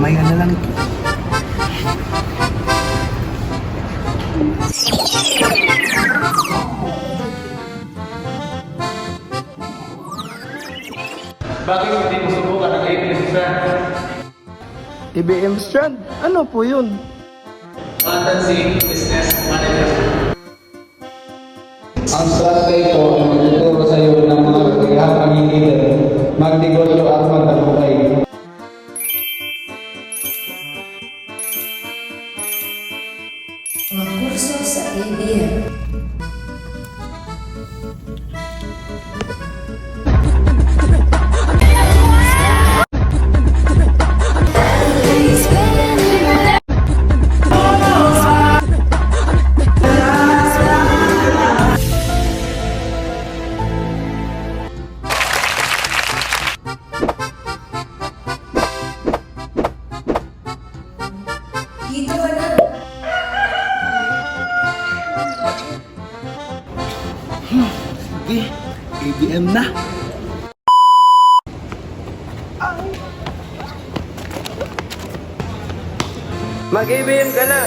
mamaya na lang ito. Bakit hindi mo subukan ang ABM Strand? ABM Strand? Ano po yun? Accountancy Business Manager. Ang strategy ko ay magtuturo sa iyo ng mga kakayahang maging leader, magnegosyo at magtagumpay. Mga kurso sa ABM. Dito ka na. Sige, ABM na. Mag-ABM ka na.